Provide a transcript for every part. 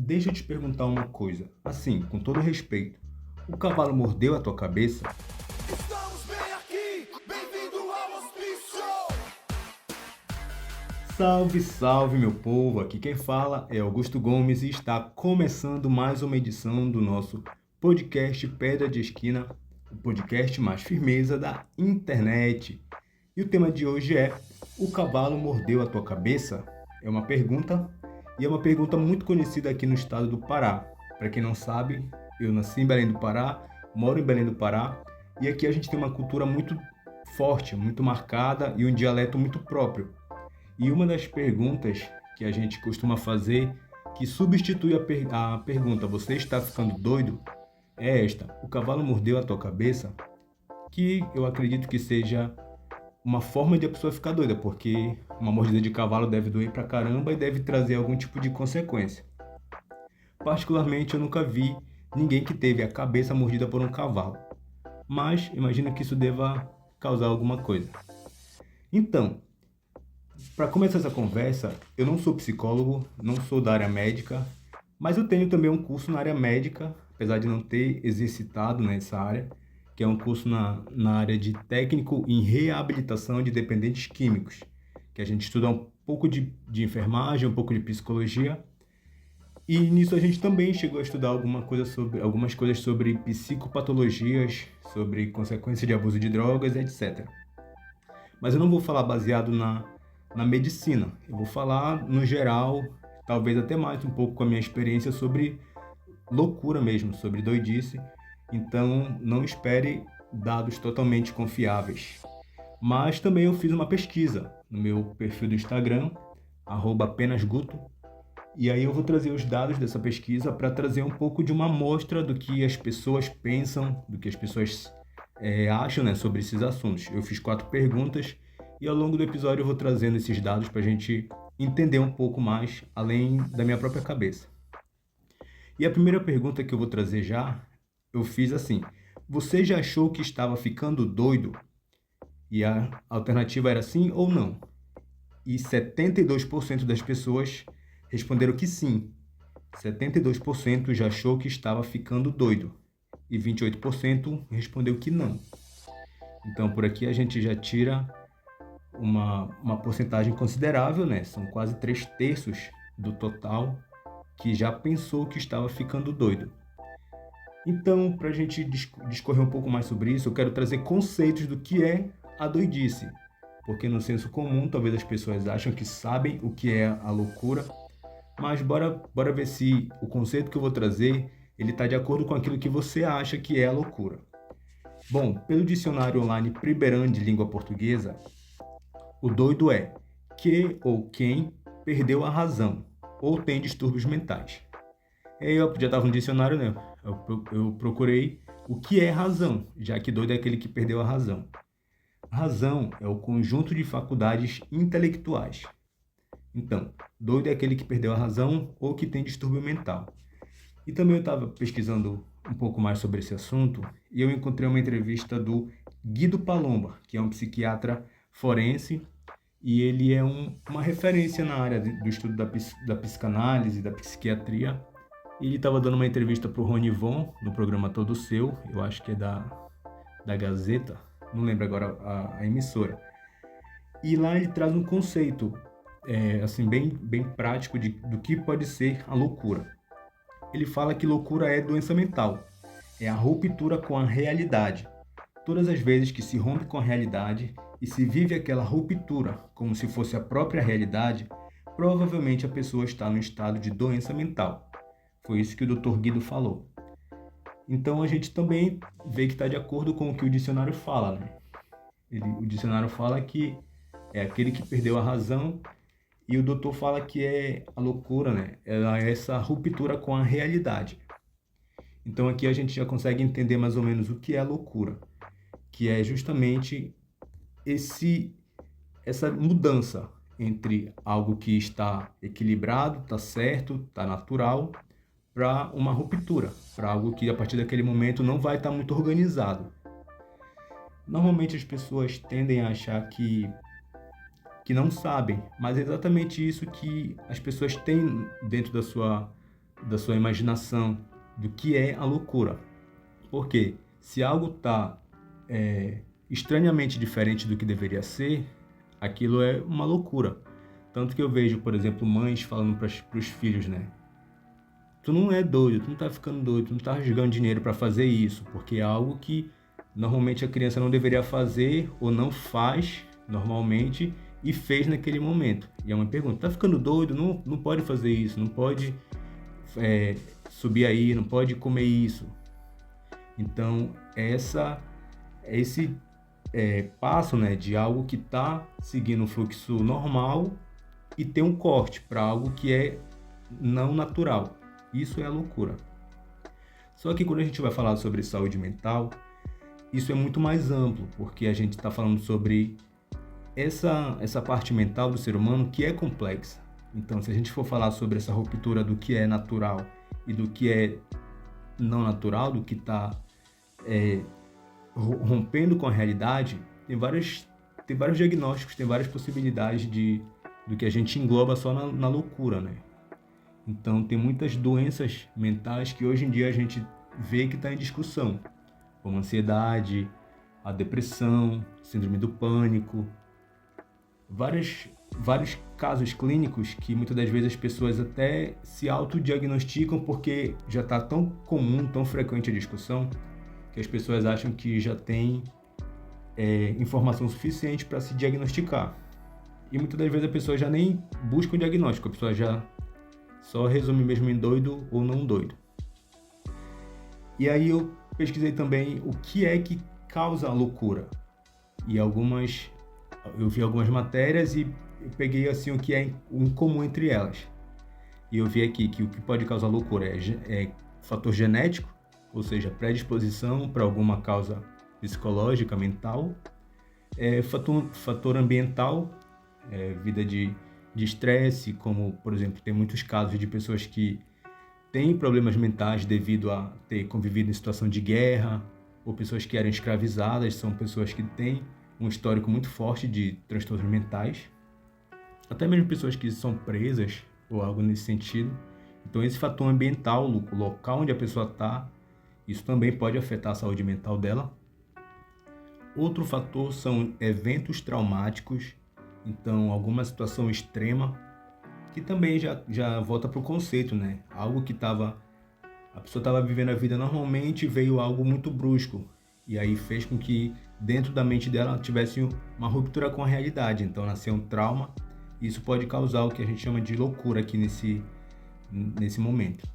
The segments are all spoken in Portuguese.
Deixa eu te perguntar uma coisa, assim, com todo respeito. O cavalo mordeu a tua cabeça? Estamos bem aqui, bem-vindo ao hospício! Salve, salve, meu povo! Aqui quem fala é Augusto Gomes e está começando mais uma edição do nosso podcast Pedra de Esquina, o podcast mais firmeza da internet. E o tema de hoje é: o cavalo mordeu a tua cabeça? É uma pergunta, e é uma pergunta muito conhecida aqui no estado do Pará. Para quem não sabe, eu nasci em Belém do Pará, moro em Belém do Pará, e aqui a gente tem uma cultura muito forte, muito marcada e um dialeto muito próprio. E uma das perguntas que a gente costuma fazer, que substitui a pergunta "você está ficando doido?", é esta: o cavalo mordeu a tua cabeça? Que eu acredito que seja uma forma de a pessoa ficar doida, porque uma mordida de cavalo deve doer pra caramba e deve trazer algum tipo de consequência. Particularmente, eu nunca vi ninguém que teve a cabeça mordida por um cavalo, mas imagino que isso deva causar alguma coisa. Então, para começar essa conversa, eu não sou psicólogo, não sou da área médica, mas eu tenho também um curso na área médica, apesar de não ter exercitado nessa área, que é um curso na área de técnico em reabilitação de dependentes químicos, que a gente estuda um pouco de enfermagem, um pouco de psicologia, e nisso a gente também chegou a estudar algumas coisas sobre psicopatologias, sobre consequências de abuso de drogas, etc. Mas eu não vou falar baseado na medicina. Eu vou falar no geral, talvez até mais um pouco com a minha experiência sobre loucura mesmo, sobre doidice. Então, não espere dados totalmente confiáveis. Mas também eu fiz uma pesquisa no meu perfil do Instagram, @aprenasguto, e aí eu vou trazer os dados dessa pesquisa para trazer um pouco de uma amostra do que as pessoas pensam, do que as pessoas acham, né, sobre esses assuntos. Eu fiz 4 perguntas e ao longo do episódio eu vou trazendo esses dados para a gente entender um pouco mais, além da minha própria cabeça. E a primeira pergunta que eu vou trazer já, eu fiz assim: você já achou que estava ficando doido? E a alternativa era sim ou não. E 72% das pessoas responderam que sim. 72% já achou que estava ficando doido. E 28% respondeu que não. Então, por aqui a gente já tira uma porcentagem considerável, né? São quase 3/3 do total que já pensou que estava ficando doido. Então, para a gente discorrer um pouco mais sobre isso, eu quero trazer conceitos do que é a doidice. Porque no senso comum, talvez as pessoas acham que sabem o que é a loucura, mas bora ver se o conceito que eu vou trazer, ele está de acordo com aquilo que você acha que é a loucura. Bom, pelo dicionário online Primeirão de língua portuguesa, o doido é que ou quem perdeu a razão ou tem distúrbios mentais. Eu já estava no dicionário, né? Eu procurei o que é razão, já que doido é aquele que perdeu a razão. Razão é o conjunto de faculdades intelectuais. Então, doido é aquele que perdeu a razão ou que tem distúrbio mental. E também eu estava pesquisando um pouco mais sobre esse assunto e eu encontrei uma entrevista do Guido Palomba, que é um psiquiatra forense, e ele é uma referência na área do estudo da psicanálise, da psiquiatria. E ele estava dando uma entrevista para o Rony Von, no programa Todo Seu, eu acho que é da Gazeta, não lembro agora a emissora. E lá ele traz um conceito assim, bem prático do que pode ser a loucura. Ele fala que loucura é doença mental, é a ruptura com a realidade. Todas as vezes que se rompe com a realidade e se vive aquela ruptura como se fosse a própria realidade, provavelmente a pessoa está no estado de doença mental. Foi isso que o Dr. Guido falou. Então a gente também vê que está de acordo com o que o dicionário fala, né? O dicionário fala que é aquele que perdeu a razão, e o doutor fala que é a loucura, né? É essa ruptura com a realidade. Então aqui a gente já consegue entender mais ou menos o que é a loucura, que é justamente essa mudança entre algo que está equilibrado, está certo, está natural, para uma ruptura, para algo que a partir daquele momento não vai estar muito organizado. Normalmente as pessoas tendem a achar que não sabem, mas é exatamente isso que as pessoas têm dentro da sua imaginação, do que é a loucura. Porque se algo está estranhamente diferente do que deveria ser, aquilo é uma loucura. Tanto que eu vejo, por exemplo, mães falando para os filhos, né? Tu não é doido, tu não tá ficando doido, tu não tá rasgando dinheiro para fazer isso, porque é algo que normalmente a criança não deveria fazer ou não faz normalmente e fez naquele momento. E a mãe pergunta, tá ficando doido? Não pode fazer isso, não pode subir aí, não pode comer isso. Então, esse passo, né, de algo que está seguindo um fluxo normal e ter um corte para algo que é não natural. Isso é a loucura. Só que quando a gente vai falar sobre saúde mental, isso é muito mais amplo, porque a gente está falando sobre essa parte mental do ser humano que é complexa. Então, se a gente for falar sobre essa ruptura do que é natural e do que é não natural, do que está rompendo com a realidade, tem vários diagnósticos, tem várias possibilidades do que a gente engloba só na loucura, né? Então, tem muitas doenças mentais que hoje em dia a gente vê que está em discussão, como a ansiedade, a depressão, síndrome do pânico, vários casos clínicos que muitas das vezes as pessoas até se autodiagnosticam porque já está tão comum, tão frequente a discussão, que as pessoas acham que já tem informação suficiente para se diagnosticar. E muitas das vezes a pessoa já nem busca um diagnóstico, a pessoa já só resume mesmo em doido ou não doido. E aí eu pesquisei também o que é que causa a loucura. E eu vi algumas matérias e eu peguei assim o que é em comum entre elas. E eu vi aqui que o que pode causar loucura é fator genético, ou seja, predisposição para alguma causa psicológica, mental, fator ambiental, vida de estresse, como, por exemplo, tem muitos casos de pessoas que têm problemas mentais devido a ter convivido em situação de guerra, ou pessoas que eram escravizadas, são pessoas que têm um histórico muito forte de transtornos mentais, até mesmo pessoas que são presas, ou algo nesse sentido. Então, esse fator ambiental, o local onde a pessoa está, isso também pode afetar a saúde mental dela. Outro fator são eventos traumáticos, então alguma situação extrema, que também já volta para o conceito, né? Algo que a pessoa estava vivendo a vida normalmente, veio algo muito brusco, e aí fez com que dentro da mente dela tivesse uma ruptura com a realidade, então nasceu um trauma, e isso pode causar o que a gente chama de loucura aqui nesse momento.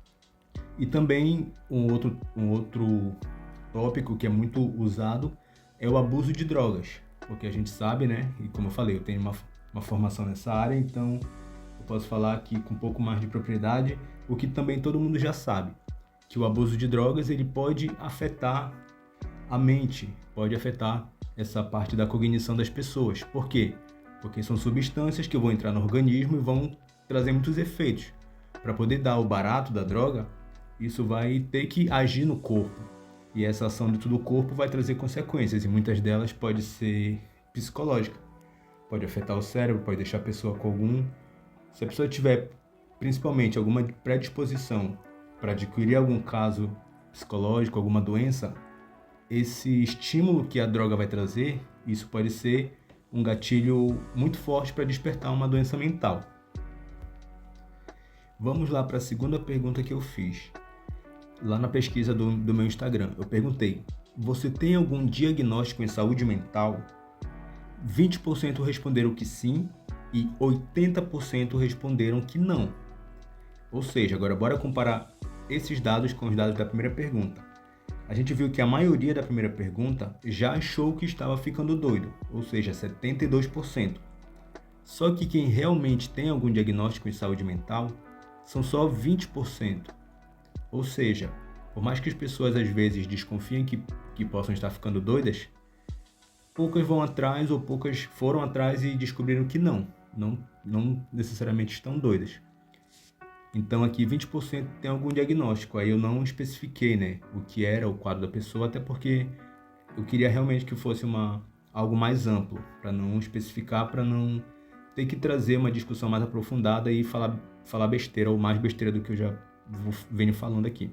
E também um outro tópico que é muito usado é o abuso de drogas, porque a gente sabe, né, e como eu falei, eu tenho uma formação nessa área, então eu posso falar aqui com um pouco mais de propriedade, o que também todo mundo já sabe, que o abuso de drogas ele pode afetar a mente, pode afetar essa parte da cognição das pessoas. Por quê? Porque são substâncias que vão entrar no organismo e vão trazer muitos efeitos. Para poder dar o barato da droga, isso vai ter que agir no corpo. E essa ação dentro do corpo vai trazer consequências, e muitas delas pode ser psicológica. Pode afetar o cérebro, pode deixar a pessoa com se a pessoa tiver, principalmente, alguma predisposição para adquirir algum caso psicológico, alguma doença, esse estímulo que a droga vai trazer, isso pode ser um gatilho muito forte para despertar uma doença mental. Vamos lá para a segunda pergunta que eu fiz. Lá na pesquisa do meu Instagram, eu perguntei: você tem algum diagnóstico em saúde mental? 20% responderam que sim e 80% responderam que não. Ou seja, agora bora comparar esses dados com os dados da primeira pergunta. A gente viu que a maioria da primeira pergunta já achou que estava ficando doido, ou seja, 72%. Só que quem realmente tem algum diagnóstico em saúde mental são só 20%. Ou seja, por mais que as pessoas às vezes desconfiem que possam estar ficando doidas, poucas vão atrás ou poucas foram atrás e descobriram que não necessariamente estão doidas. Então aqui 20% tem algum diagnóstico, aí eu não especifiquei, né, o que era o quadro da pessoa, até porque eu queria realmente que fosse algo mais amplo, para não especificar, para não ter que trazer uma discussão mais aprofundada e falar besteira ou mais besteira do que eu venho falando aqui.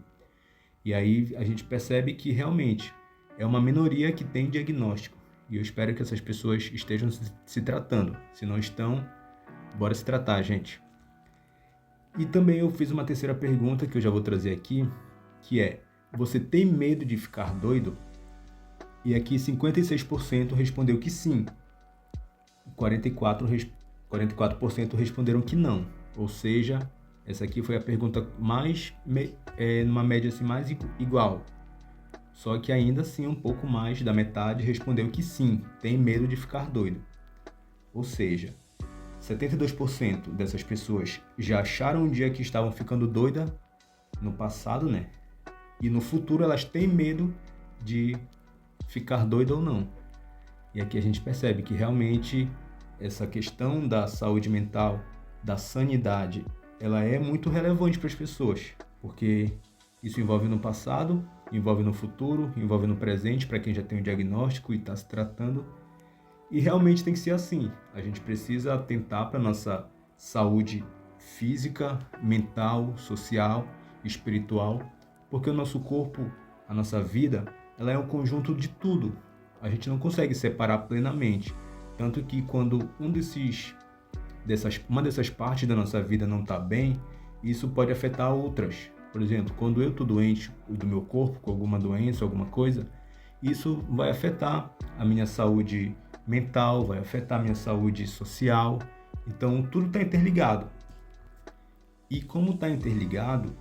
E aí a gente percebe que realmente é uma minoria que tem diagnóstico. E eu espero que essas pessoas estejam se tratando. Se não estão, bora se tratar, gente. E também eu fiz uma terceira pergunta que eu já vou trazer aqui, que é: você tem medo de ficar doido? E aqui 56% respondeu que sim. 44% responderam que não. Ou seja, essa aqui foi a pergunta numa média assim, mais igual. Só que ainda assim um pouco mais da metade respondeu que sim, tem medo de ficar doido. Ou seja, 72% dessas pessoas já acharam um dia que estavam ficando doida no passado, né? E no futuro elas têm medo de ficar doida ou não. E aqui a gente percebe que realmente essa questão da saúde mental, da sanidade, ela é muito relevante para as pessoas, porque isso envolve no passado, envolve no futuro, envolve no presente para quem já tem o diagnóstico e está se tratando. E realmente tem que ser assim. A gente precisa atentar para a nossa saúde física, mental, social, espiritual, porque o nosso corpo, a nossa vida, ela é um conjunto de tudo. A gente não consegue separar plenamente. Tanto que quando uma dessas partes da nossa vida não está bem, isso pode afetar outras. Por exemplo, quando eu estou doente do meu corpo, com alguma doença, alguma coisa, isso vai afetar a minha saúde mental, vai afetar a minha saúde social. Então, tudo está interligado. E como está interligado,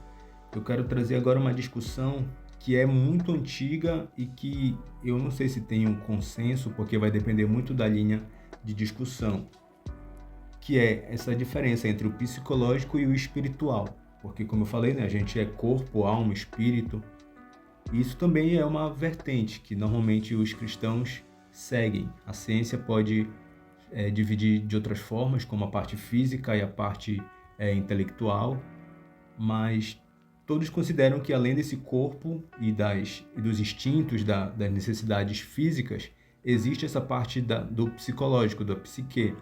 eu quero trazer agora uma discussão que é muito antiga e que eu não sei se tem um consenso, porque vai depender muito da linha de discussão, que é essa diferença entre o psicológico e o espiritual. Porque, como eu falei, né, a gente é corpo, alma, espírito. E isso também é uma vertente que normalmente os cristãos seguem. A ciência pode dividir de outras formas, como a parte física e a parte intelectual, mas todos consideram que além desse corpo e dos instintos, das necessidades físicas, existe essa parte do psicológico, da psique.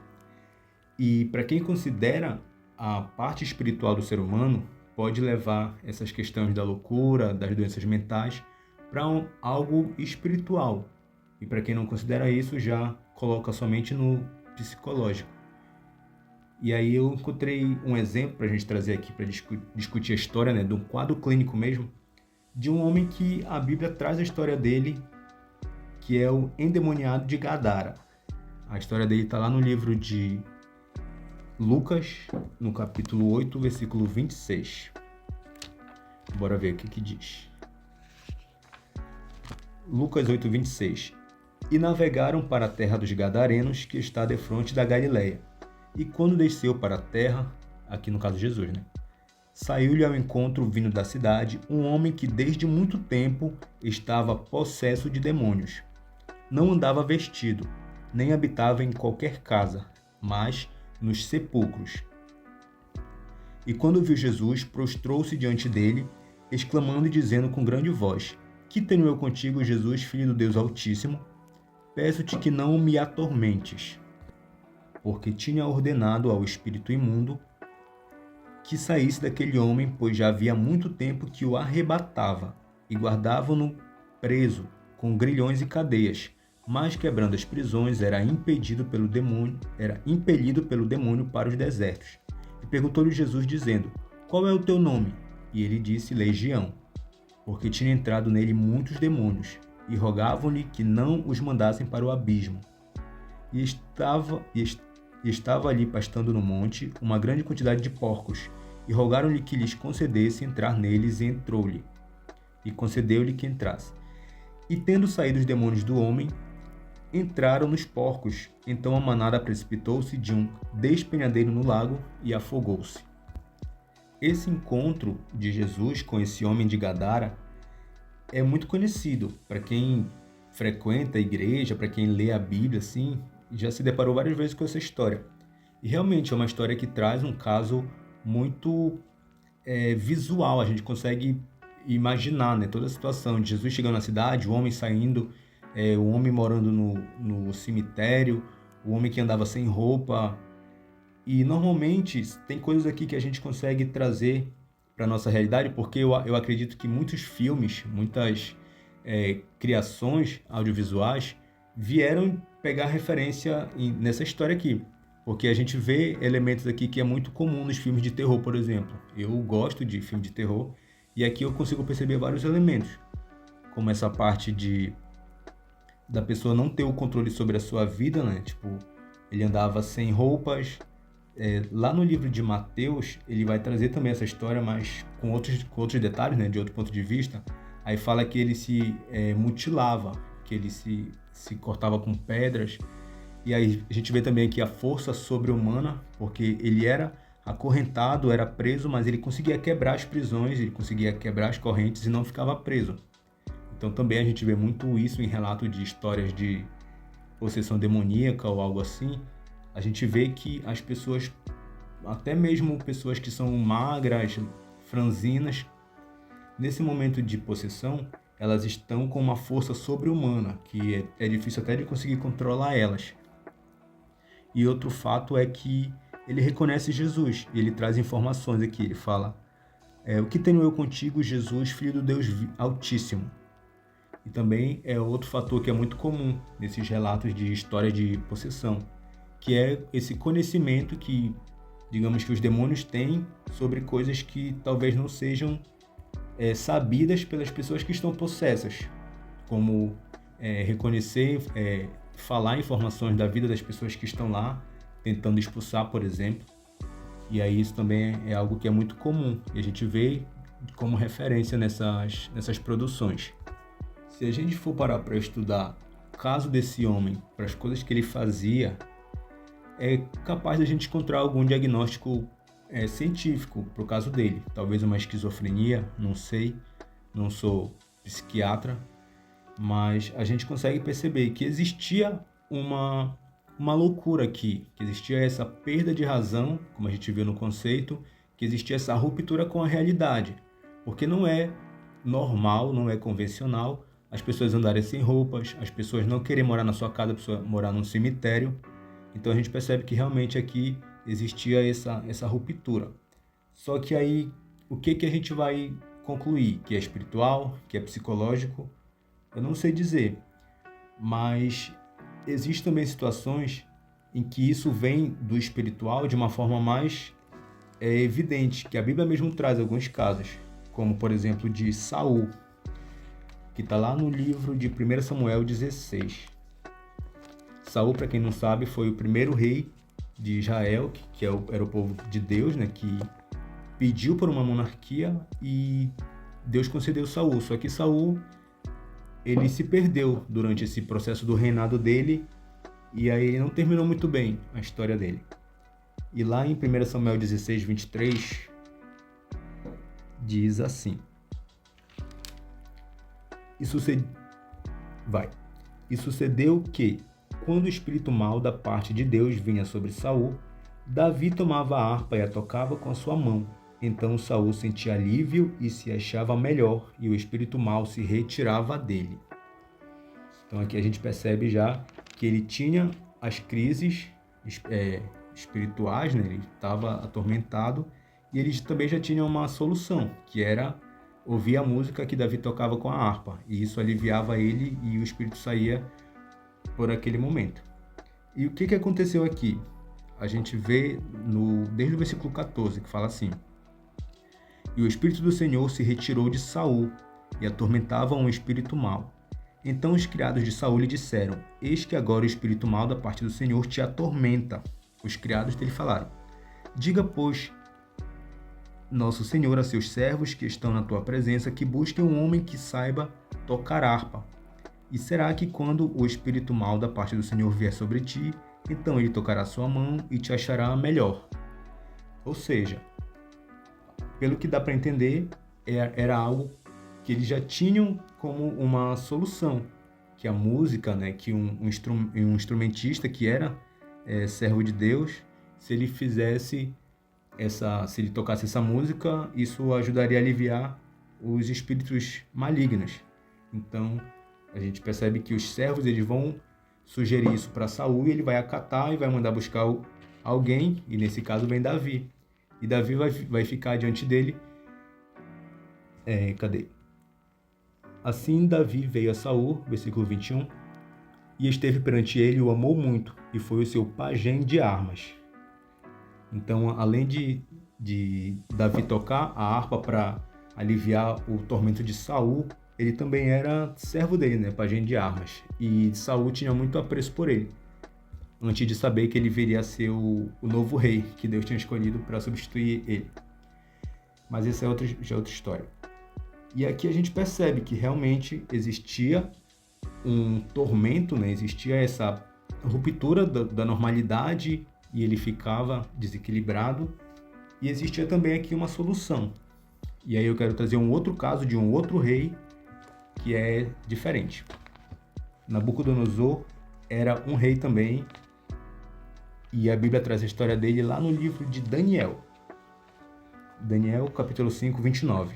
E para quem considera a parte espiritual do ser humano, pode levar essas questões da loucura, das doenças mentais, para algo espiritual. E para quem não considera isso, já coloca somente no psicológico. E aí eu encontrei um exemplo para a gente trazer aqui para discutir a história, né, de um quadro clínico mesmo, de um homem que a Bíblia traz a história dele, que é o endemoniado de Gadara. A história dele está lá no livro de Lucas, no capítulo 8, versículo 26. Bora ver o que diz. Lucas 8, 26. E navegaram para a terra dos Gadarenos, que está defronte da Galileia. E quando desceu para a terra, aqui no caso Jesus, né? Saiu-lhe ao encontro, vindo da cidade, um homem que desde muito tempo estava possesso de demônios. Não andava vestido, nem habitava em qualquer casa, mas nos sepulcros. E quando viu Jesus, prostrou-se diante dele, exclamando e dizendo com grande voz: Que tenho eu contigo, Jesus, Filho do Deus Altíssimo? Peço-te que não me atormentes. Porque tinha ordenado ao espírito imundo que saísse daquele homem, pois já havia muito tempo que o arrebatava, e guardavam-no preso, com grilhões e cadeias, mas quebrando as prisões, era impelido pelo demônio para os desertos. E perguntou-lhe Jesus, dizendo: Qual é o teu nome? E ele disse: Legião, porque tinha entrado nele muitos demônios, e rogavam-lhe que não os mandassem para o abismo. E estava ali pastando no monte uma grande quantidade de porcos, e rogaram-lhe que lhes concedesse entrar neles, e entrou-lhe, e concedeu-lhe que entrasse. E tendo saído os demônios do homem, entraram nos porcos. Então a manada precipitou-se de um despenhadeiro no lago e afogou-se. Esse encontro de Jesus com esse homem de Gadara é muito conhecido. Para quem frequenta a igreja, para quem lê a Bíblia, assim, já se deparou várias vezes com essa história. E realmente é uma história que traz um caso muito visual. A gente consegue imaginar, né, toda a situação de Jesus chegando na cidade, o homem saindo, o homem morando no cemitério, o homem que andava sem roupa. E normalmente tem coisas aqui que a gente consegue trazer para a nossa realidade, porque eu acredito que muitos filmes, muitas criações audiovisuais vieram pegar referência nessa história aqui. Porque a gente vê elementos aqui que é muito comum nos filmes de terror, por exemplo. Eu gosto de filme de terror e aqui eu consigo perceber vários elementos, como essa parte da pessoa não ter o controle sobre a sua vida, né? Tipo, ele andava sem roupas. Lá no livro de Mateus, ele vai trazer também essa história, mas com outros detalhes, né? De outro ponto de vista. Aí fala que ele se mutilava, que ele se cortava com pedras. E aí a gente vê também aqui a força sobre-humana, porque ele era acorrentado, era preso, mas ele conseguia quebrar as prisões, ele conseguia quebrar as correntes e não ficava preso. Então também a gente vê muito isso em relatos de histórias de possessão demoníaca ou algo assim. A gente vê que as pessoas, até mesmo pessoas que são magras, franzinas, nesse momento de possessão, elas estão com uma força sobre-humana, que é difícil até de conseguir controlar elas. E outro fato é que ele reconhece Jesus, e ele traz informações aqui, ele fala: o que tenho eu contigo, Jesus, Filho do Deus Altíssimo? E também é outro fator que é muito comum nesses relatos de história de possessão, que é esse conhecimento que, digamos que os demônios têm sobre coisas que talvez não sejam sabidas pelas pessoas que estão possessas, como reconhecer, falar informações da vida das pessoas que estão lá, tentando expulsar, por exemplo. E aí isso também é algo que é muito comum, e a gente vê como referência nessas produções. Se a gente for parar para estudar o caso desse homem, para as coisas que ele fazia, é capaz de a gente encontrar algum diagnóstico científico para o caso dele. Talvez uma esquizofrenia, não sei, não sou psiquiatra, mas a gente consegue perceber que existia uma loucura aqui, que existia essa perda de razão, como a gente viu no conceito, que existia essa ruptura com a realidade, porque não é normal, não é convencional as pessoas andarem sem roupas, as pessoas não querem morar na sua casa, a pessoa morar num cemitério. Então a gente percebe que realmente aqui existia essa ruptura. Só que aí, o que a gente vai concluir? Que é espiritual, que é psicológico? Eu não sei dizer, mas existem também situações em que isso vem do espiritual de uma forma mais evidente, que a Bíblia mesmo traz alguns casos, como por exemplo de Saul, que está lá no livro de 1 Samuel 16. Saul, para quem não sabe, foi o primeiro rei de Israel, que era o povo de Deus, né, que pediu por uma monarquia e Deus concedeu Saul. Só que Saul, ele se perdeu durante esse processo do reinado dele e aí não terminou muito bem a história dele. E lá em 1 Samuel 16, 23, diz assim: E sucedeu que, quando o espírito mau da parte de Deus vinha sobre Saul, Davi tomava a harpa e a tocava com a sua mão. Então Saul sentia alívio e se achava melhor, e o espírito mau se retirava dele. Então aqui a gente percebe já que ele tinha as crises espirituais, né? Ele estava atormentado, e ele também já tinha uma solução, que era ouvir a música que Davi tocava com a harpa, e isso aliviava ele e o espírito saía por aquele momento. E o que aconteceu aqui? A gente vê desde o versículo 14, que fala assim: E o espírito do Senhor se retirou de Saul e atormentava um espírito mau. Então os criados de Saul lhe disseram: Eis que agora o espírito mau da parte do Senhor te atormenta. Os criados dele falaram: Diga, pois, nosso Senhor a seus servos que estão na tua presença, que busquem um homem que saiba tocar harpa. E será que quando o espírito mau da parte do Senhor vier sobre ti, então ele tocará sua mão e te achará melhor. Ou seja, pelo que dá para entender, era algo que eles já tinham como uma solução, que a música, né, que um instrumentista que era servo de Deus, se ele tocasse essa música, isso ajudaria a aliviar os espíritos malignos. Então, a gente percebe que os servos eles vão sugerir isso para Saul e ele vai acatar e vai mandar buscar alguém, e nesse caso vem Davi. E Davi vai ficar diante dele Cadê? Assim Davi veio a Saul, versículo 21, e esteve perante ele e o amou muito, e foi o seu pajem de armas. Então, além de Davi tocar a harpa para aliviar o tormento de Saul, ele também era servo dele, né, pajem de armas. E Saul tinha muito apreço por ele, antes de saber que ele viria a ser o novo rei que Deus tinha escolhido para substituir ele. Mas essa já é outra história. E aqui a gente percebe que realmente existia um tormento, né? Existia essa ruptura da normalidade e ele ficava desequilibrado. E existia também aqui uma solução. E aí eu quero trazer um outro caso de um outro rei que é diferente. Nabucodonosor era um rei também, e a Bíblia traz a história dele lá no livro de Daniel. Daniel, capítulo 5, 29.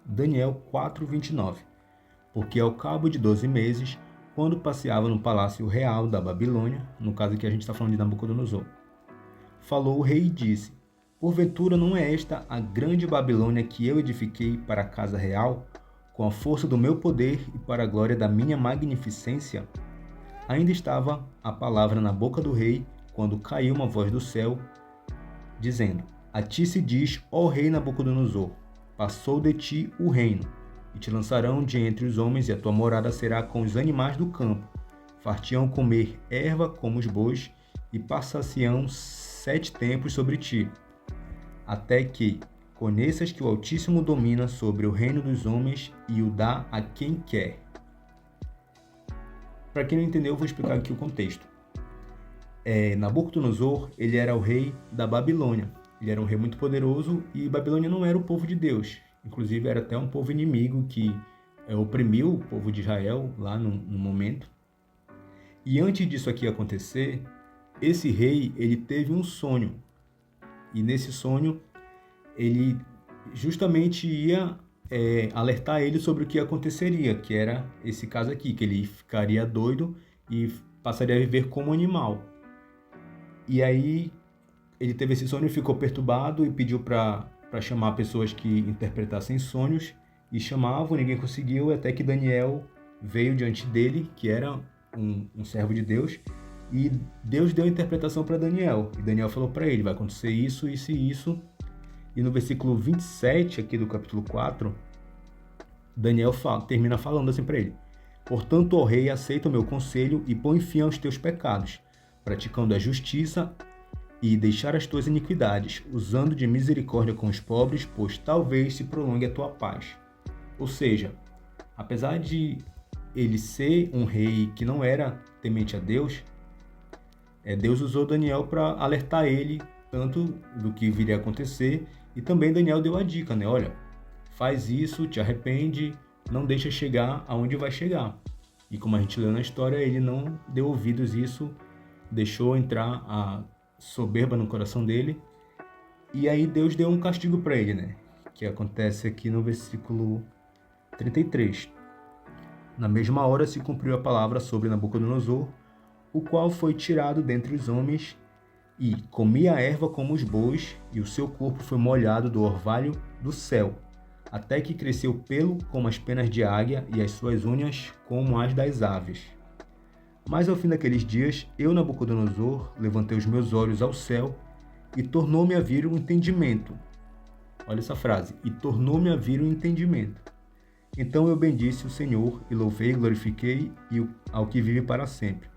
Daniel 4, 29. Porque ao cabo de 12 meses, quando passeava no palácio real da Babilônia, no caso aqui a gente está falando de Nabucodonosor, falou o rei e disse: porventura não é esta a grande Babilônia que eu edifiquei para a casa real, com a força do meu poder e para a glória da minha magnificência? Ainda estava a palavra na boca do rei, quando caiu uma voz do céu, dizendo: a ti se diz, ó rei Nabucodonosor, passou de ti o reino, e te lançarão de entre os homens, e a tua morada será com os animais do campo. Far-te-ão comer erva como os bois, e passar-se-ão 7 tempos sobre ti, até que conheças que o Altíssimo domina sobre o reino dos homens e o dá a quem quer. Para quem não entendeu, eu vou explicar aqui o contexto. Nabucodonosor, ele era o rei da Babilônia. Ele era um rei muito poderoso e Babilônia não era o povo de Deus. Inclusive, era até um povo inimigo que oprimiu o povo de Israel lá no momento. E antes disso aqui acontecer, esse rei, ele teve um sonho. E nesse sonho, ele justamente ia alertar ele sobre o que aconteceria, que era esse caso aqui, que ele ficaria doido e passaria a viver como animal. E aí, ele teve esse sonho e ficou perturbado e pediu para chamar pessoas que interpretassem sonhos, e chamavam, ninguém conseguiu, até que Daniel veio diante dele, que era um servo de Deus, e Deus deu a interpretação para Daniel. E Daniel falou para ele: vai acontecer isso, isso e isso. E no versículo 27 aqui do capítulo 4, Daniel termina falando assim para ele: portanto, ó rei, aceita o meu conselho e põe fim aos teus pecados, praticando a justiça e deixar as tuas iniquidades, usando de misericórdia com os pobres, pois talvez se prolongue a tua paz. Ou seja, apesar de ele ser um rei que não era temente a Deus, Deus usou Daniel para alertar ele tanto do que viria a acontecer, e também Daniel deu a dica, né? Olha, faz isso, te arrepende, não deixa chegar aonde vai chegar. E como a gente leu na história, ele não deu ouvidos a isso, deixou entrar a soberba no coração dele, e aí Deus deu um castigo para ele, né? Que acontece aqui no versículo 33. Na mesma hora se cumpriu a palavra sobre Nabucodonosor, o qual foi tirado dentre os homens e comia a erva como os bois, e o seu corpo foi molhado do orvalho do céu, até que cresceu pelo como as penas de águia e as suas unhas como as das aves. Mas ao fim daqueles dias, eu, Nabucodonosor, levantei os meus olhos ao céu e tornou-me a vir o entendimento. Olha essa frase: e tornou-me a vir o entendimento. Então eu bendisse o Senhor e louvei e glorifiquei ao que vive para sempre,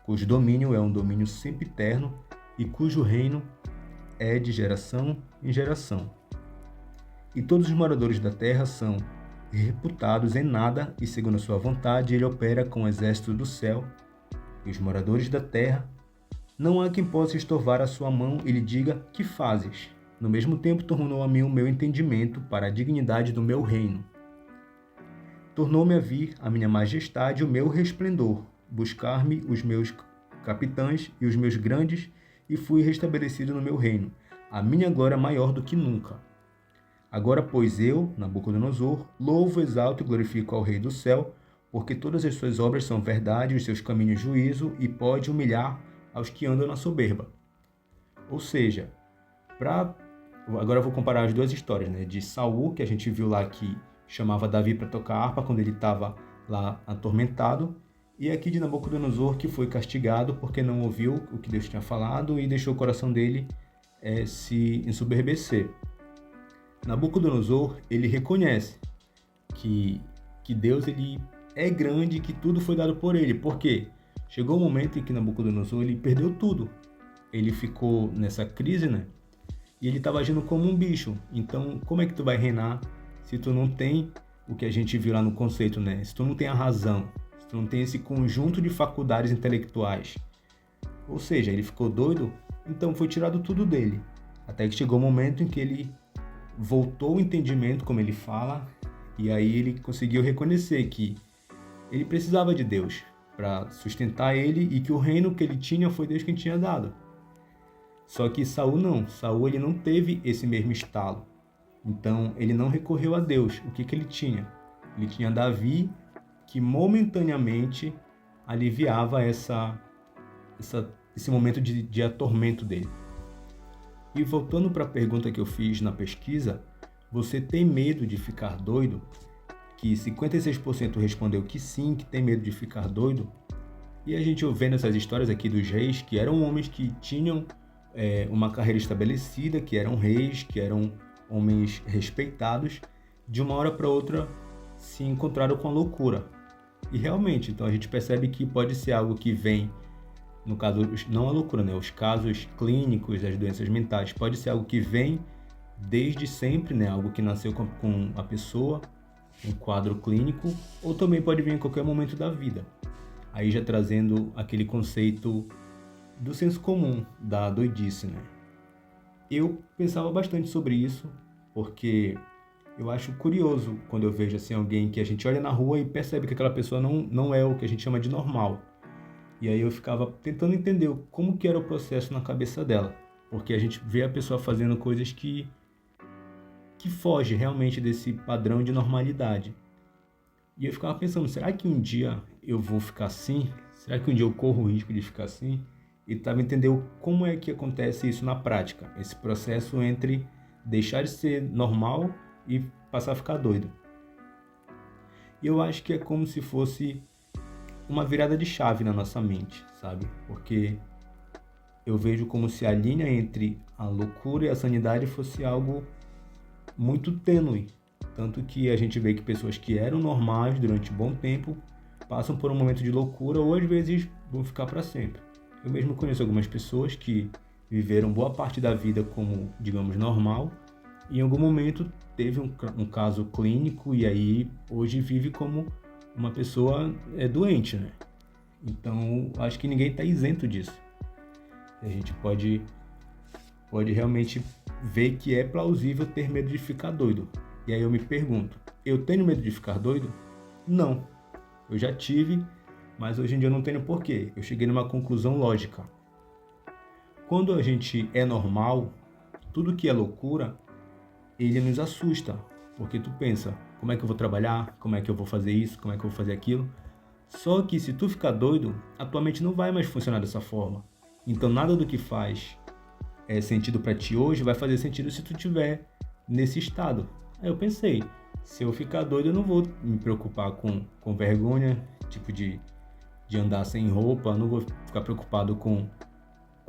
cujo domínio é um domínio sempre eterno e cujo reino é de geração em geração. E todos os moradores da terra são reputados em nada, e segundo a sua vontade ele opera com o exército do céu. E os moradores da terra, não há quem possa estorvar a sua mão e lhe diga: que fazes? No mesmo tempo tornou a mim o meu entendimento para a dignidade do meu reino. Tornou-me a vir a minha majestade o meu resplendor, buscar-me os meus capitães e os meus grandes, e fui restabelecido no meu reino, a minha glória maior do que nunca. Agora, pois, eu, Nabucodonosor, louvo, exalto e glorifico ao Rei do céu, porque todas as suas obras são verdade, os seus caminhos juízo, e pode humilhar aos que andam na soberba. Ou seja, Agora eu vou comparar as duas histórias, né? De Saul, que a gente viu lá que chamava Davi para tocar harpa quando ele estava lá atormentado, e aqui de Nabucodonosor, que foi castigado porque não ouviu o que Deus tinha falado e deixou o coração dele se ensoberbecer. Nabucodonosor, ele reconhece que Deus ele é grande, que tudo foi dado por ele. Por quê? Chegou um momento em que Nabucodonosor ele perdeu tudo. Ele ficou nessa crise, né? E ele estava agindo como um bicho. Então, como é que tu vai reinar se tu não tem o que a gente viu lá no conceito, né? Se tu não tem a razão, se tu não tem esse conjunto de faculdades intelectuais. Ou seja, ele ficou doido, então foi tirado tudo dele. Até que chegou o momento em que ele voltou o entendimento, como ele fala, e aí ele conseguiu reconhecer que ele precisava de Deus para sustentar ele e que o reino que ele tinha foi Deus quem tinha dado. Só que Saul não. Saul ele não teve esse mesmo estalo. Então ele não recorreu a Deus. O que ele tinha? Ele tinha Davi, que momentaneamente aliviava esse momento de atormento dele. E voltando para a pergunta que eu fiz na pesquisa, você tem medo de ficar doido? Que 56% respondeu que sim, que tem medo de ficar doido. E a gente vendo essas histórias aqui dos reis, que eram homens que tinham uma carreira estabelecida, que eram reis, que eram homens respeitados, de uma hora para outra se encontraram com a loucura. E realmente, então a gente percebe que pode ser algo que vem, no caso, não a loucura, né? Os casos clínicos, as doenças mentais, pode ser algo que vem desde sempre, né? Algo que nasceu com a pessoa, um quadro clínico, ou também pode vir em qualquer momento da vida. Aí já trazendo aquele conceito do senso comum, da doidice, né? Eu pensava bastante sobre isso, porque eu acho curioso quando eu vejo assim alguém que a gente olha na rua e percebe que aquela pessoa não é o que a gente chama de normal. E aí eu ficava tentando entender como que era o processo na cabeça dela, porque a gente vê a pessoa fazendo coisas que foge realmente desse padrão de normalidade. E eu ficava pensando, será que um dia eu vou ficar assim? Será que um dia eu corro o risco de ficar assim? E tentava entender como é que acontece isso na prática, esse processo entre deixar de ser normal e passar a ficar doido. E eu acho que é como se fosse uma virada de chave na nossa mente, sabe? Porque eu vejo como se a linha entre a loucura e a sanidade fosse algo muito tênue. Tanto que a gente vê que pessoas que eram normais durante um bom tempo passam por um momento de loucura ou às vezes vão ficar para sempre. Eu mesmo conheço algumas pessoas que viveram boa parte da vida como, digamos, normal e em algum momento teve um caso clínico e aí hoje vive como uma pessoa doente, né? Então, acho que ninguém está isento disso. A gente pode realmente ver que é plausível ter medo de ficar doido. E aí eu me pergunto, eu tenho medo de ficar doido? Não. Eu já tive, mas hoje em dia eu não tenho porquê. Eu cheguei numa conclusão lógica. Quando a gente é normal, tudo que é loucura, ele nos assusta. Porque tu pensa, como é que eu vou trabalhar? Como é que eu vou fazer isso? Como é que eu vou fazer aquilo? Só que se tu ficar doido, a tua mente não vai mais funcionar dessa forma. Então nada do que faz sentido para ti hoje vai fazer sentido se tu estiver nesse estado. Aí eu pensei, se eu ficar doido eu não vou me preocupar com vergonha, tipo de andar sem roupa, não vou ficar preocupado com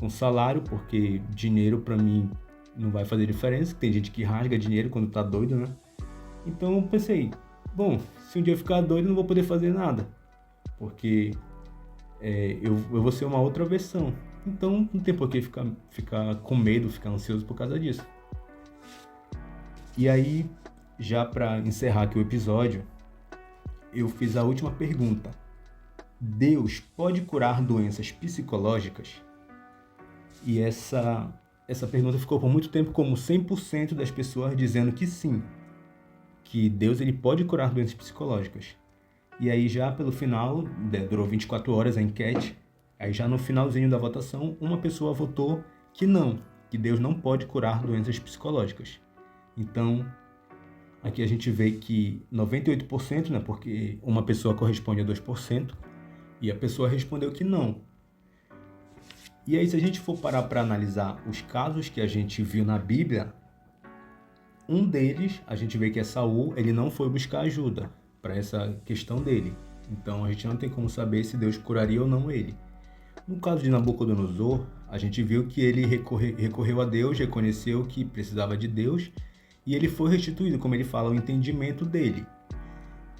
salário, porque dinheiro para mim não vai fazer diferença, tem gente que rasga dinheiro quando tá doido, né? Então eu pensei, bom, se um dia eu ficar doido eu não vou poder fazer nada, porque eu vou ser uma outra versão. Então não tem por que ficar com medo, ficar ansioso por causa disso. E aí, já para encerrar aqui o episódio, eu fiz a última pergunta. Deus pode curar doenças psicológicas? E essa pergunta ficou por muito tempo como 100% das pessoas dizendo que sim, que Deus ele pode curar doenças psicológicas. E aí já pelo final, durou 24 horas a enquete, aí já no finalzinho da votação, uma pessoa votou que não, que Deus não pode curar doenças psicológicas. Então, aqui a gente vê que 98%, né, porque uma pessoa corresponde a 2%, e a pessoa respondeu que não. E aí, se a gente for parar para analisar os casos que a gente viu na Bíblia, um deles, a gente vê que é Saul, ele não foi buscar ajuda para essa questão dele. Então, a gente não tem como saber se Deus curaria ou não ele. No caso de Nabucodonosor, a gente viu que ele recorreu a Deus, reconheceu que precisava de Deus, e ele foi restituído, como ele fala, o entendimento dele.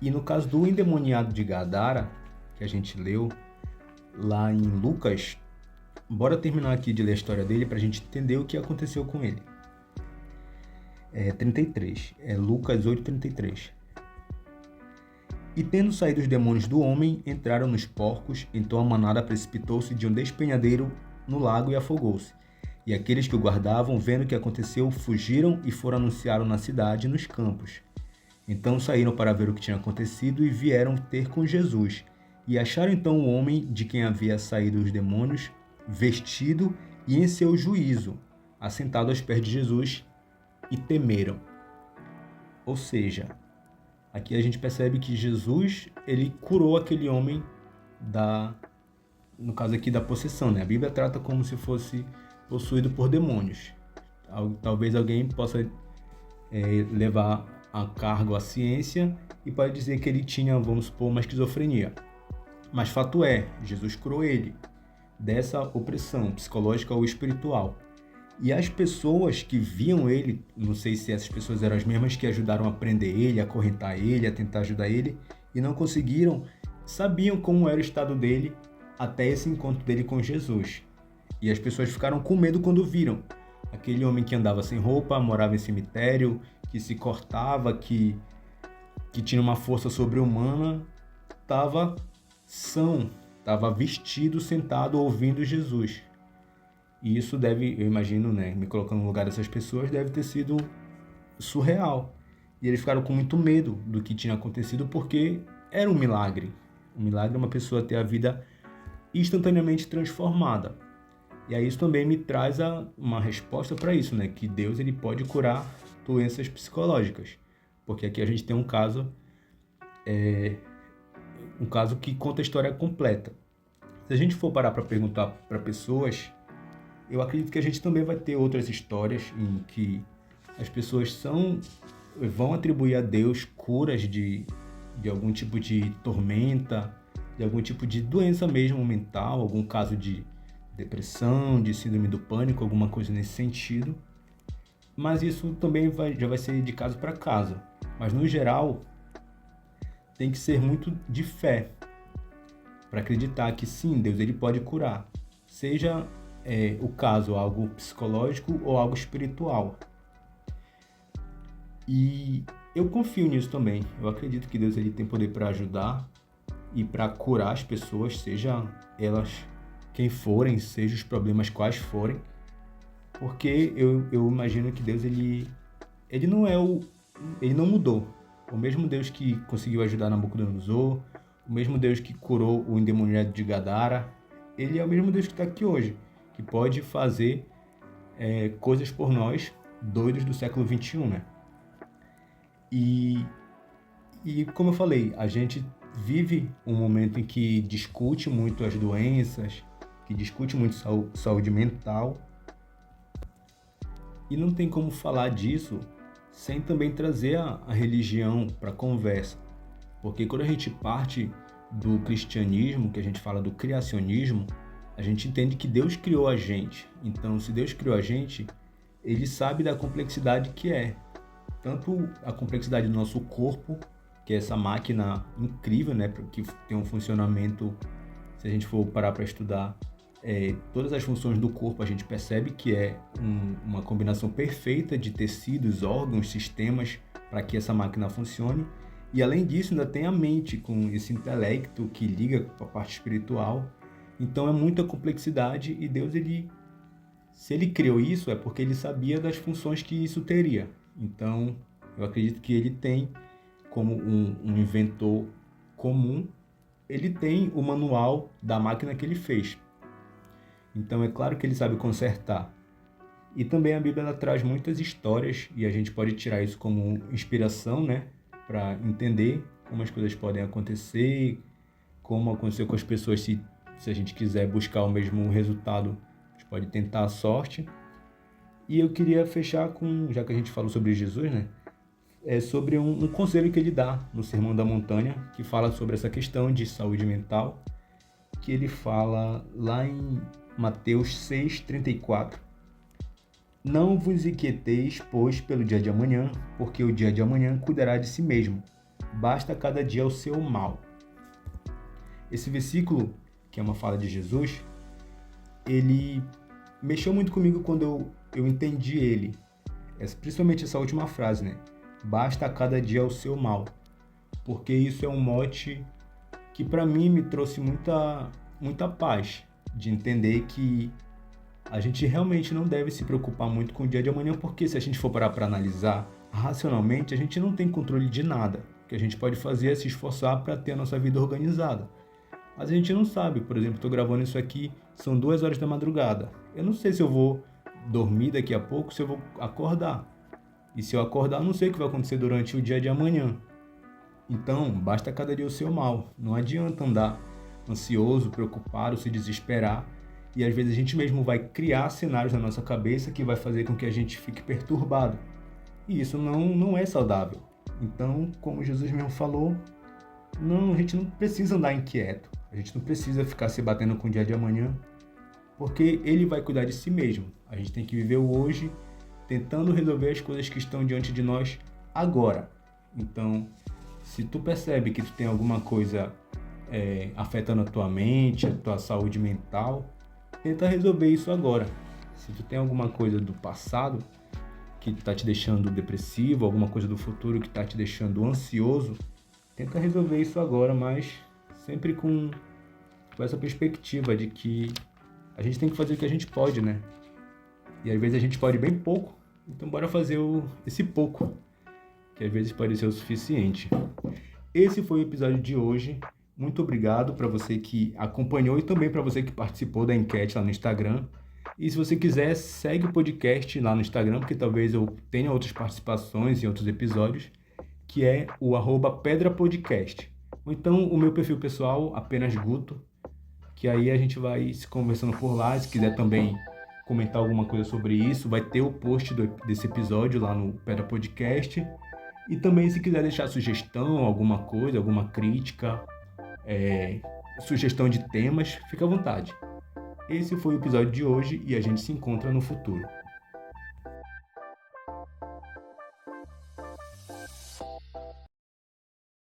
E no caso do endemoniado de Gadara, que a gente leu lá em Lucas, bora terminar aqui de ler a história dele para a gente entender o que aconteceu com ele. 33, Lucas 8:33. E tendo saído os demônios do homem, entraram nos porcos, então a manada precipitou-se de um despenhadeiro no lago e afogou-se. E aqueles que o guardavam, vendo o que aconteceu, fugiram e foram anunciar na cidade e nos campos. Então saíram para ver o que tinha acontecido e vieram ter com Jesus. E acharam então o homem de quem havia saído os demônios, vestido e em seu juízo, assentado aos pés de Jesus, e temeram. Ou seja, aqui a gente percebe que Jesus, ele curou aquele homem no caso aqui da possessão, né? A Bíblia trata como se fosse possuído por demônios. Talvez alguém possa levar a cargo a ciência e pode dizer que ele tinha, vamos supor, uma esquizofrenia. Mas fato é, Jesus curou ele dessa opressão psicológica ou espiritual. E as pessoas que viam ele, não sei se essas pessoas eram as mesmas que ajudaram a prender ele, a acorrentar ele, a tentar ajudar ele, e não conseguiram, sabiam como era o estado dele até esse encontro dele com Jesus. E as pessoas ficaram com medo quando viram aquele homem que andava sem roupa, morava em cemitério, que se cortava, que tinha uma força sobre-humana, estava são, estava vestido, sentado, ouvindo Jesus. E isso deve, eu imagino, né, me colocando no lugar dessas pessoas, deve ter sido surreal. E eles ficaram com muito medo do que tinha acontecido, porque era um milagre. Um milagre é uma pessoa ter a vida instantaneamente transformada. E aí isso também me traz uma resposta para isso, né, que Deus ele pode curar doenças psicológicas. Porque aqui a gente tem um caso que conta a história completa. Se a gente for parar para perguntar para pessoas, eu acredito que a gente também vai ter outras histórias em que as pessoas vão atribuir a Deus curas de algum tipo de tormenta, de algum tipo de doença mesmo mental, algum caso de depressão, de síndrome do pânico, alguma coisa nesse sentido. Mas isso também já vai ser de caso para caso. Mas no geral, tem que ser muito de fé para acreditar que sim, Deus ele pode curar. Seja o caso algo psicológico ou algo espiritual. E eu confio nisso também. Eu acredito que Deus ele tem poder para ajudar e para curar as pessoas, seja elas quem forem, seja os problemas quais forem. Porque eu imagino que Deus ele não mudou. O mesmo Deus que conseguiu ajudar Nabucodonosor, o mesmo Deus que curou o endemoniado de Gadara, ele é o mesmo Deus que está aqui hoje, que pode fazer coisas por nós, doidos do século XXI, né? E como eu falei, a gente vive um momento em que discute muito as doenças, que discute muito saúde mental, e não tem como falar disso sem também trazer a religião para a conversa. Porque quando a gente parte do cristianismo, que a gente fala do criacionismo, a gente entende que Deus criou a gente. Então, se Deus criou a gente, ele sabe da complexidade que é. Tanto a complexidade do nosso corpo, que é essa máquina incrível, né, que tem um funcionamento, se a gente for parar para estudar, todas as funções do corpo, a gente percebe que é uma combinação perfeita de tecidos, órgãos, sistemas para que essa máquina funcione. E além disso, ainda tem a mente com esse intelecto que liga com a parte espiritual. Então é muita complexidade e Deus, se ele criou isso, é porque ele sabia das funções que isso teria. Então eu acredito que ele tem, como um inventor comum, ele tem o manual da máquina que ele fez. Então é claro que ele sabe consertar. E também a Bíblia ela traz muitas histórias e a gente pode tirar isso como inspiração, né, para entender como as coisas podem acontecer, como aconteceu com as pessoas se a gente quiser buscar o mesmo resultado pode tentar a sorte. E eu queria fechar com, já que a gente falou sobre Jesus, né? É sobre um conselho que ele dá no Sermão da Montanha, que fala sobre essa questão de saúde mental, que ele fala lá em Mateus 6,34. Não vos inquieteis, pois, pelo dia de amanhã, porque o dia de amanhã cuidará de si mesmo. Basta cada dia o seu mal. Esse versículo, que é uma fala de Jesus, ele mexeu muito comigo quando eu entendi ele. Principalmente essa última frase, né? Basta cada dia o seu mal. Porque isso é um mote que para mim me trouxe muita paz, de entender que a gente realmente não deve se preocupar muito com o dia de amanhã, porque se a gente for parar para analisar racionalmente, a gente não tem controle de nada. O que a gente pode fazer é se esforçar para ter a nossa vida organizada. Mas a gente não sabe, por exemplo, estou gravando isso aqui, são 2 horas da madrugada. Eu não sei se eu vou dormir daqui a pouco, se eu vou acordar. E se eu acordar, eu não sei o que vai acontecer durante o dia de amanhã. Então, basta cada dia o seu mal. Não adianta andar ansioso, preocupado, se desesperar. E às vezes a gente mesmo vai criar cenários na nossa cabeça que vai fazer com que a gente fique perturbado. E isso não é saudável. Então, como Jesus mesmo falou, a gente não precisa andar inquieto. A gente não precisa ficar se batendo com o dia de amanhã, porque ele vai cuidar de si mesmo. A gente tem que viver o hoje, tentando resolver as coisas que estão diante de nós agora. Então, se tu percebe que tu tem alguma coisa afetando a tua mente, a tua saúde mental, tenta resolver isso agora. Se tu tem alguma coisa do passado que está te deixando depressivo, alguma coisa do futuro que está te deixando ansioso, tenta resolver isso agora, mas sempre com essa perspectiva de que a gente tem que fazer o que a gente pode, né? E às vezes a gente pode bem pouco, então bora fazer esse pouco, que às vezes pode ser o suficiente. Esse foi o episódio de hoje. Muito obrigado para você que acompanhou e também para você que participou da enquete lá no Instagram. E se você quiser, segue o podcast lá no Instagram, porque talvez eu tenha outras participações em outros episódios, que é o @pedrapodcast. Ou então o meu perfil pessoal, apenas Guto, que aí a gente vai se conversando por lá. Se quiser também comentar alguma coisa sobre isso, vai ter o post desse episódio lá no Pedra Podcast. E também se quiser deixar sugestão, alguma coisa, alguma crítica, sugestão de temas, fica à vontade. Esse foi o episódio de hoje e a gente se encontra no futuro.